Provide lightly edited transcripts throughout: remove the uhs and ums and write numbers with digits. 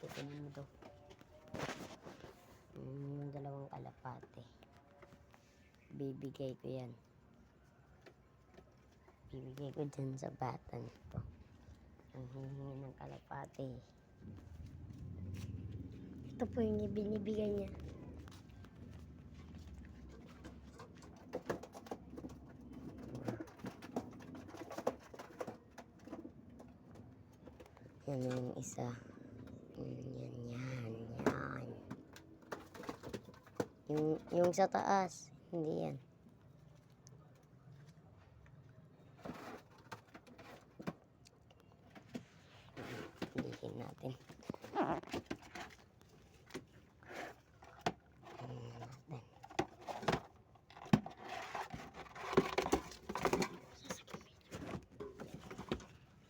Tignan mo daw. Yung dalawang kalapate. Bibigay ko yan. Bibigay ko dyan sa bata nito. Ang hihingi ng kalapate. Ito po yung binibigay niya. Yan yung isa. Yan. Yung sa taas. Hindi yan. Pilihin natin.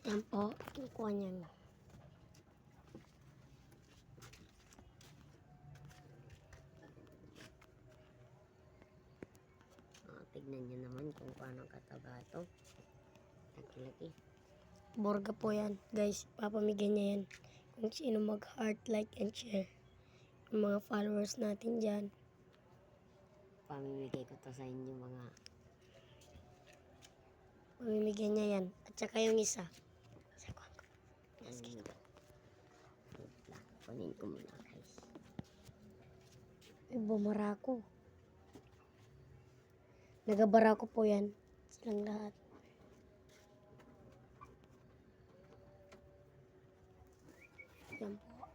Yan po. Kinukuha niya. Tignan nyo naman kung paano kataba ito. Laki-laki. Borga po yan. Guys, papamigay niya yan. Kung sino mag-heart, like, and share. Yung mga followers natin dyan. Pamimigay ko to sa inyo mga. Pamimigay niya yan. At saka yung isa. Kunin ko muna guys. Ay, bumara ko. Nagabara ko po yan. Silang lahat. Yan po.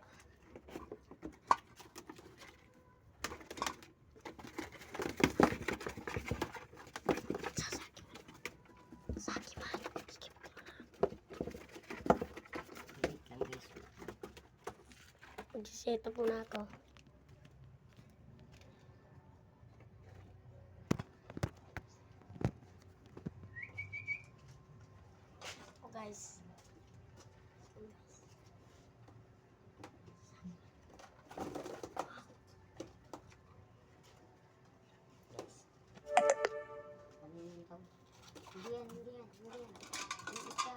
Saki man. Skip ko na. Wait lang guys. Mag-set up muna ako. Guys. Hindi yan. Yung isa.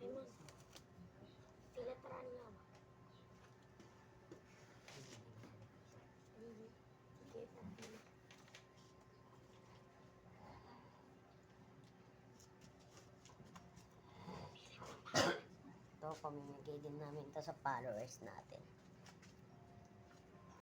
Ayun. Pilatran niya. Ito, pamimigay din namin ito sa followers natin.